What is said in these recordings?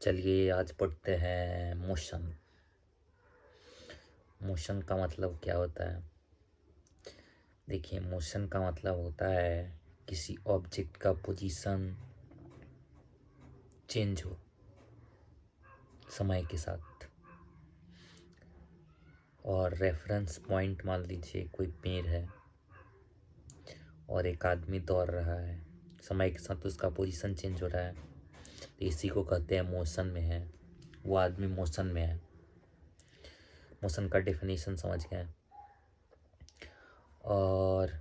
चलिए आज पढ़ते हैं मोशन। मोशन का मतलब क्या होता है? देखिए, मोशन का मतलब होता है किसी ऑब्जेक्ट का पोजीशन चेंज हो समय के साथ। और रेफरेंस पॉइंट मान लीजिए कोई पेड़ है और एक आदमी दौड़ रहा है, समय के साथ उसका पोजीशन चेंज हो रहा है, तो इसी को कहते हैं मोशन में है। वो आदमी मोशन में है। मोशन का डेफिनेशन समझ गए। और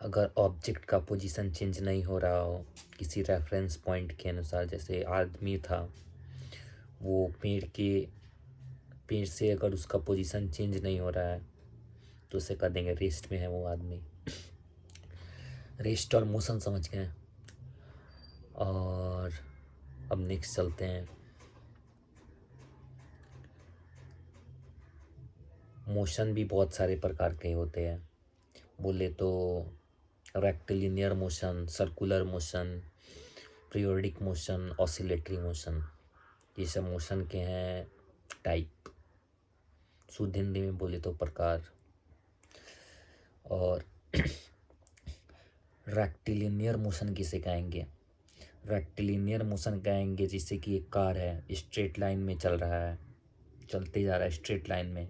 अगर ऑब्जेक्ट का पोजीशन चेंज नहीं हो रहा हो किसी रेफरेंस पॉइंट के अनुसार, जैसे आदमी था, वो पेड़ से अगर उसका पोजीशन चेंज नहीं हो रहा है तो उसे कह देंगे रेस्ट में है वो आदमी। रेस्ट और मोशन समझ गए। और अब नेक्स्ट चलते हैं। मोशन भी बहुत सारे प्रकार के होते हैं। बोले तो rectilinear motion, circular motion, periodic motion, oscillatory motion, ये सब मोशन के हैं टाइप। शुद्ध हिंदी में बोले तो प्रकार। और रेक्टिलिनियर मोशन किसे कहेंगे? रेक्टिलिनियर मोशन कहेंगे जैसे कि एक कार है, स्ट्रेट लाइन में चल रहा है, चलते जा रहा है स्ट्रेट लाइन में,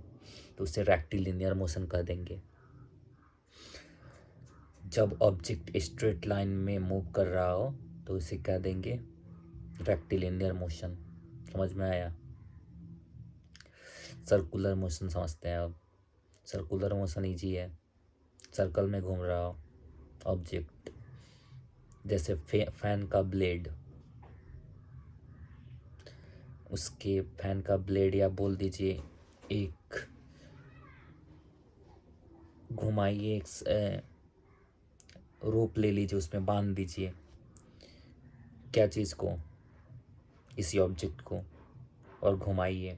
तो उसे रेक्टिलिनियर मोशन कह देंगे। जब ऑब्जेक्ट स्ट्रेट लाइन में मूव कर रहा हो तो उसे कह देंगे रेक्टिलिनियर मोशन। समझ में आया? सर्कुलर मोशन समझते हैं अब। सर्कुलर मोशन इजी है। सर्कल में घूम रहा हो ऑब्जेक्ट, जैसे फैन का ब्लेड, उसके फैन का ब्लेड, या बोल दीजिए एक घुमाइए, एक रोप ले लीजिए, उसमें बांध दीजिए क्या चीज़ को, इसी ऑब्जेक्ट को, और घुमाइए,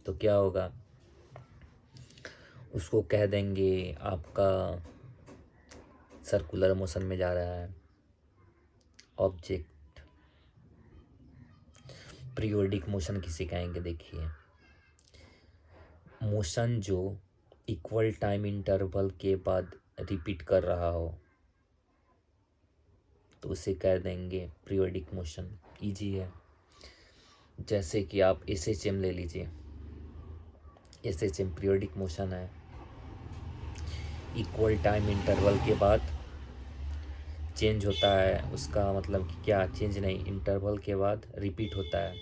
तो क्या होगा? उसको कह देंगे आपका सर्कुलर मोशन में जा रहा है ऑब्जेक्ट। पीरियोडिक मोशन किसे कहेंगे? देखिए, मोशन जो इक्वल टाइम इंटरवल के बाद रिपीट कर रहा हो तो उसे कह देंगे पीरियोडिक मोशन। इजी है। जैसे कि आप एसएचएम ले लीजिए, एसएचएम पीरियोडिक मोशन है। इक्वल टाइम इंटरवल के बाद चेंज होता है, उसका मतलब कि क्या? चेंज नहीं, इंटरवल के बाद रिपीट होता है,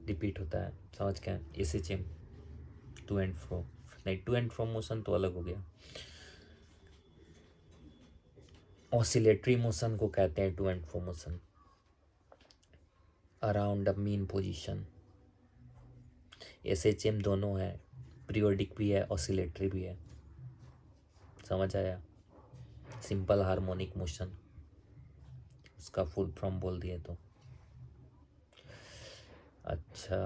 रिपीट होता है। समझ गए? SHM to and fro. नहीं, टू एंड फ्रो मोशन तो अलग हो गया। ऑसिलेटरी मोशन को कहते हैं to and fro motion, around a mean position. SHM दोनों है, पीरियोडिक भी है, ऑसिलेटरी भी है। समझ आया? सिंपल हार्मोनिक मोशन, उसका फुल फॉर्म बोल दिए तो। अच्छा,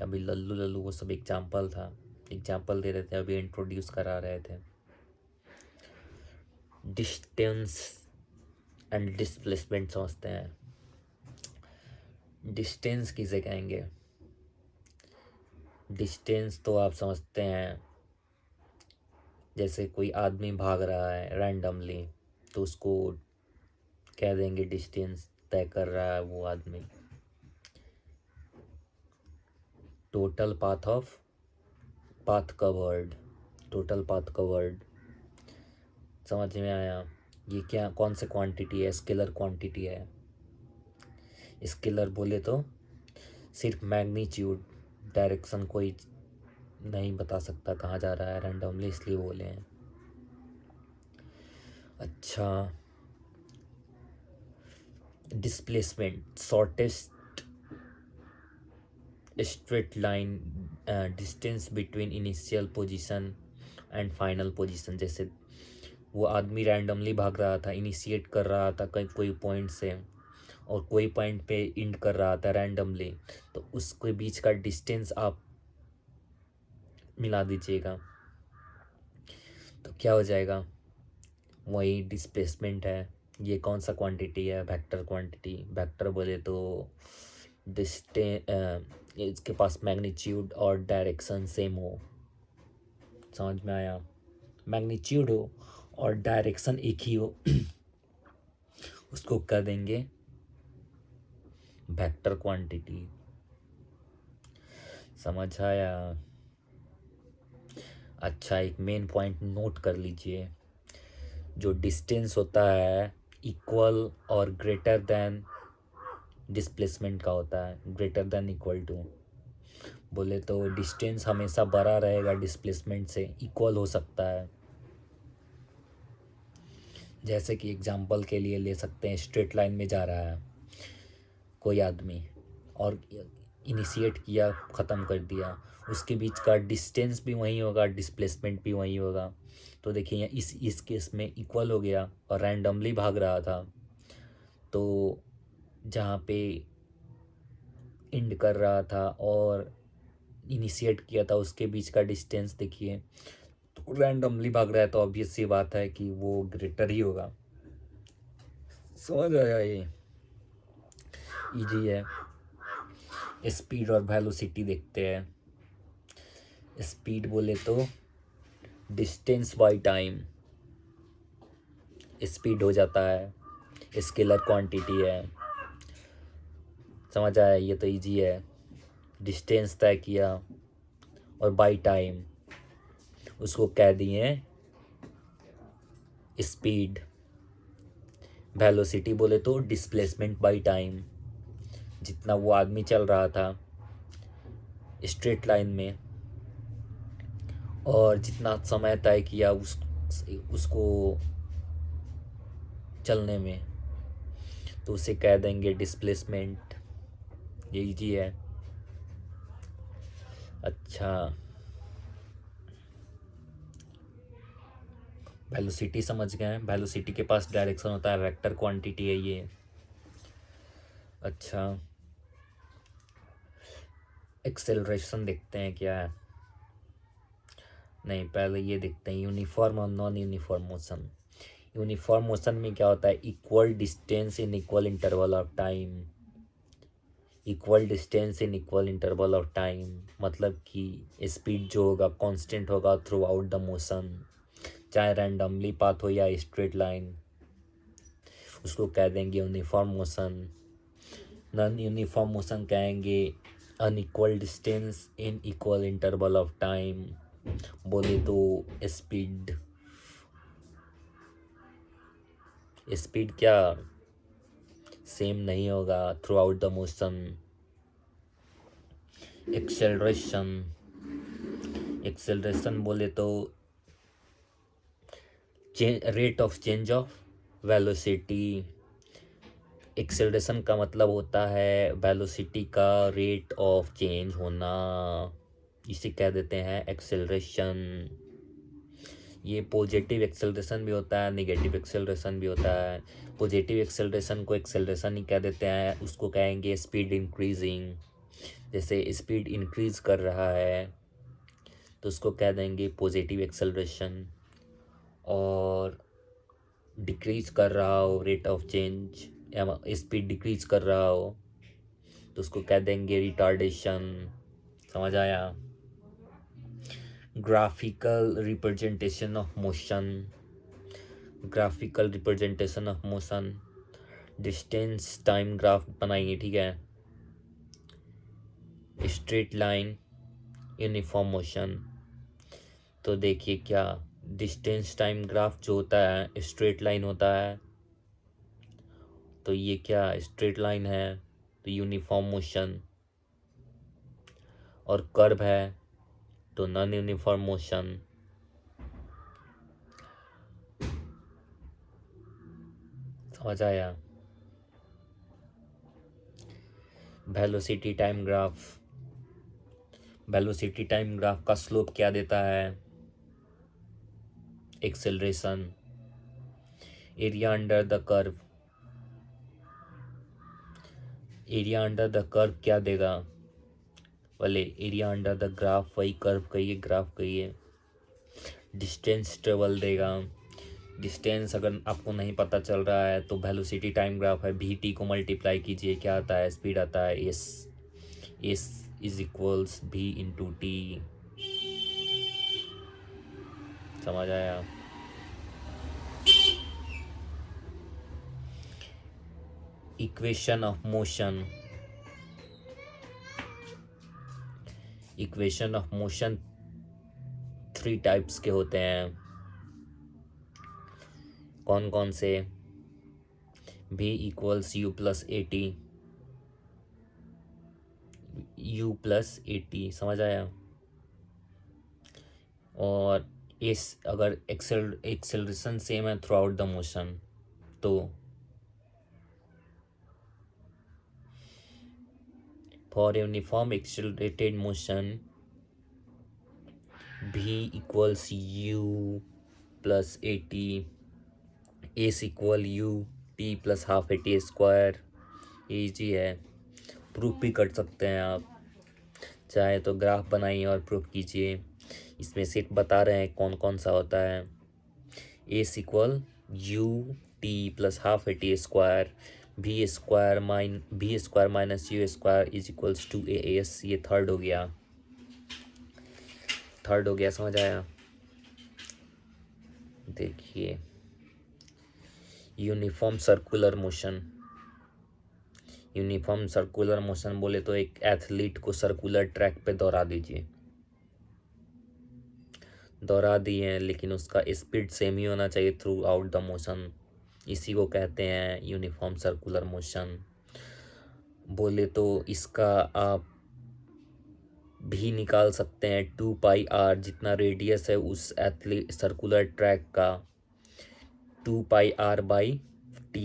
अभी लल्लू लल्लू वो सब एग्जाम्पल था, एग्जाम्पल दे रहे थे, अभी इंट्रोड्यूस करा रहे थे। डिस्टेंस एंड डिस्प्लेसमेंट समझते हैं। डिस्टेंस किसे कहेंगे? डिस्टेंस तो आप समझते हैं, जैसे कोई आदमी भाग रहा है रैंडमली तो उसको कह देंगे डिस्टेंस तय कर रहा है वो आदमी। Total path covered, total path covered. समझ में आया? ये क्या, कौन से क्वांटिटी है? स्केलर क्वांटिटी है। स्केलर बोले तो सिर्फ मैग्नीट्यूड, डायरेक्शन कोई नहीं बता सकता कहाँ जा रहा है रैंडमली, इसलिए बोले हैं। अच्छा, displacement, shortest straight line distance between initial position and final position. जैसे वो आदमी रैंडमली भाग रहा था, इनिशिएट कर रहा था कहीं कोई पॉइंट से और कोई पॉइंट पे इंड कर रहा था रैंडमली, तो उसके बीच का डिस्टेंस आप मिला दीजिएगा तो क्या हो जाएगा? वही डिस्प्लेसमेंट है। ये कौन सा क्वांटिटी है? Vector quantity. वेक्टर बोले तो इसके पास मैग्नीट्यूड और डायरेक्शन सेम हो। समझ में आया? मैग्नीट्यूड हो और डायरेक्शन एक ही हो उसको कह देंगे वेक्टर क्वांटिटी। समझ आया? अच्छा, एक मेन पॉइंट नोट कर लीजिए। जो डिस्टेंस होता है इक्वल और ग्रेटर देन डिस्प्लेसमेंट का होता है। ग्रेटर देन इक्वल टू बोले तो डिस्टेंस हमेशा बड़ा रहेगा डिस्प्लेसमेंट से, इक्वल हो सकता है। जैसे कि एग्जांपल के लिए ले सकते हैं, स्ट्रेट लाइन में जा रहा है कोई आदमी और इनिशिएट किया, ख़त्म कर दिया, उसके बीच का डिस्टेंस भी वही होगा, डिस्प्लेसमेंट भी वही होगा। तो देखिए यहाँ इस केस में इक्वल हो गया और रैंडमली भाग रहा था। तो जहाँ पे एंड कर रहा था और इनिशिएट किया था उसके बीच का डिस्टेंस देखिए, तो रैंडमली भाग रहा है तो ऑब्वियस सी बात है कि वो ग्रेटर ही होगा। समझ आया? ये इजी है। स्पीड और वेलोसिटी देखते हैं। स्पीड बोले तो डिस्टेंस बाय टाइम स्पीड हो जाता है, स्केलर क्वांटिटी है। समझ आया? ये तो इजी है। डिस्टेंस तय किया और बाय टाइम उसको कह दिए स्पीड। वेलोसिटी बोले तो डिस्प्लेसमेंट बाय टाइम, जितना वो आदमी चल रहा था स्ट्रेट लाइन में और जितना समय तय किया उसको चलने में, तो उसे कह देंगे डिस्प्लेसमेंट। ये इजी है। अच्छा, वेलोसिटी समझ गए हैं। वेलोसिटी के पास डायरेक्शन होता है, वेक्टर क्वांटिटी है ये। अच्छा, एक्सेलरेशन देखते हैं क्या है। नहीं, पहले ये देखते हैं यूनिफॉर्म और non uniform motion. Uniform motion में क्या होता है? Equal distance in equal interval of time. Equal distance in equal interval of time मतलब कि स्पीड जो होगा कांस्टेंट होगा थ्रू आउट द मोशन, चाहे रैंडमली पाथ हो या स्ट्रेट लाइन, उसको कह देंगे uniform motion. Non uniform motion कहेंगे unequal distance in equal interval of time बोले तो स्पीड। स्पीड क्या सेम नहीं होगा throughout the motion. Acceleration, acceleration बोले तो rate of change of velocity. Acceleration का मतलब होता है वेलोसिटी का रेट ऑफ चेंज होना, इसे कह देते हैं एक्सेलरेशन। ये पॉजिटिव एक्सेलरेशन भी होता है, नेगेटिव एक्सेलरेशन भी होता है। पॉजिटिव एक्सेलरेशन को एक्सेलरेशन ही कह देते हैं, उसको कहेंगे स्पीड इंक्रीजिंग। जैसे स्पीड इंक्रीज कर रहा है तो उसको कह देंगे पॉजिटिव एक्सेलरेशन, और डिक्रीज कर रहा हो रेट ऑफ चेंज या स्पीड डिक्रीज कर रहा हो तो उसको कह देंगे रिटार्डेशन। समझ आया? Graphical representation of motion. Graphical representation of motion, distance time graph बनाइए, ठीक है। स्ट्रेट लाइन यूनिफॉर्म मोशन, तो देखिए क्या डिस्टेंस टाइम ग्राफ जो होता है स्ट्रेट लाइन होता है, तो ये क्या स्ट्रेट लाइन है तो यूनिफॉर्म मोशन, और कर्व है तो नॉन यूनिफॉर्म मोशन। समझ आया? Velocity time graph, velocity time graph का स्लोप क्या देता है? Acceleration. Area under the curve, area under the curve क्या देगा? बोले एरिया अंडर द ग्राफ, वही कर्व कहिए, ग्राफ कहिए। डिस्टेंस ट्रेवल देगा, डिस्टेंस अगर आपको नहीं पता चल रहा है तो वेलोसिटी टाइम ग्राफ है, भी टी को मल्टीप्लाई कीजिए, क्या आता है, स्पीड आता है एस, एस इज इक्वल्स भी इंटू टी। समझ आया? Equation of motion, equation of motion 3 types के होते हैं। कौन कौन से? v equals you plus A T, you plus A T, समझ आया? और इस अगर एक्सेलरेशन सेम है थ्रू आउट द मोशन तो for uniform accelerated motion v equals you plus A T, S equal u t plus half a t square. Easy है, proof भी कर सकते हैं आप, चाहे तो ग्राफ बनाइए और प्रूफ कीजिए। इसमें सिर्फ बता रहे हैं कौन कौन सा होता है। S equal u t plus half a t square, भी square minus u square is equals two a s. ये थर्ड हो गया, थर्ड हो गया, समझ आया? देखिए uniform circular motion, uniform circular motion बोले तो एक एथलीट को सर्कुलर ट्रैक पे दौड़ा दीजिए, दौड़ा दिए, लेकिन उसका स्पीड सेम ही होना चाहिए थ्रू आउट द मोशन। इसी को कहते हैं यूनिफॉर्म सर्कुलर मोशन। बोले तो इसका आप भी निकाल सकते हैं 2πr, जितना रेडियस है उस एथलीट सर्कुलर ट्रैक का, 2πr/t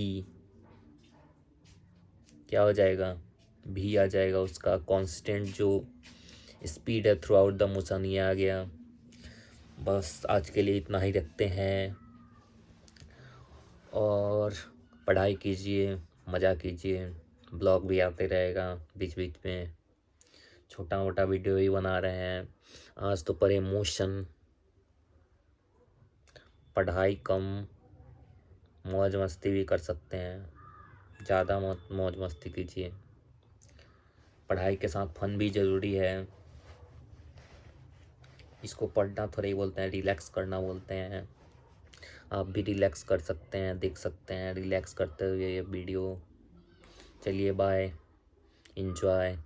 क्या हो जाएगा, भी आ जाएगा उसका कांस्टेंट जो स्पीड है थ्रू आउट द मोशन, ये आ गया। बस आज के लिए इतना ही रखते हैं, और पढ़ाई कीजिए, मज़ा कीजिए, ब्लॉग भी आते रहेगा बीच बीच में, छोटा मोटा वीडियो ही बना रहे हैं। आज तो पर इमोशन, पढ़ाई कम, मौज मस्ती भी कर सकते हैं, ज़्यादा मौज मस्ती कीजिए। पढ़ाई के साथ फन भी ज़रूरी है। इसको पढ़ना थोड़ा ही बोलते हैं, रिलैक्स करना बोलते हैं। आप भी रिलैक्स कर सकते हैं, देख सकते हैं रिलैक्स करते हुए ये वीडियो। चलिए बाय, एंजॉय।